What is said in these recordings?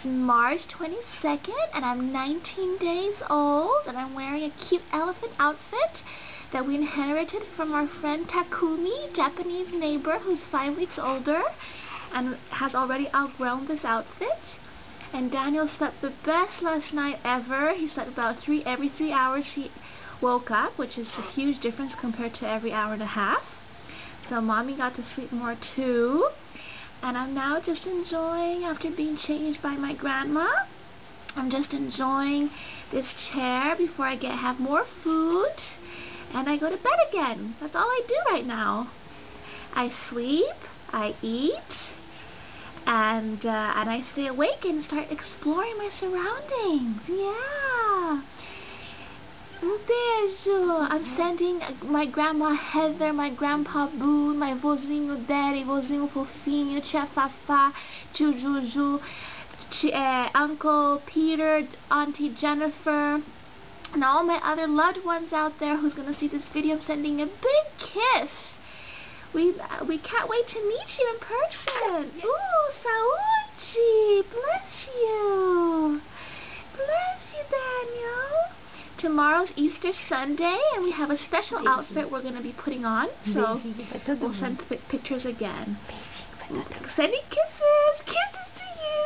It's March 22nd, and I'm 19 days old, and I'm wearing a cute elephant outfit that we inherited from our friend Takumi, Japanese neighbor who's 5 weeks older and has already outgrown this outfit. And Daniel slept the best last night ever. He slept about every 3 hours he woke up, which is a huge difference compared to every hour and a half. So Mommy got to sleep more too. And I'm now just enjoying, after being changed by my grandma, I'm just enjoying this chair before I have more food. And I go to bed again. That's all I do right now. I sleep, I eat, and I stay awake and start exploring my surroundings. Yeah. Um beijo. I'm sending my grandma Heather, my grandpa Boone, my vozinho Daddy, vozinho fofinho, tia Fafá, tio Juju, Uncle Peter, Auntie Jennifer, and all my other loved ones out there who's going to see this video. I'm sending a big kiss. We can't wait to meet you in person. Ooh, Saúde. Bless you. Bless you, Daniel. Tomorrow's Easter Sunday, and we have a special outfit we're going to be putting on, so we'll send pictures again. Sending kisses! Kisses to you!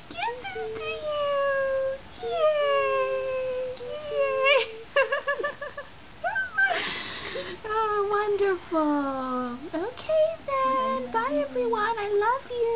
Kisses to you! Yay! Yay! Oh, wonderful! Okay then, bye everyone, I love you!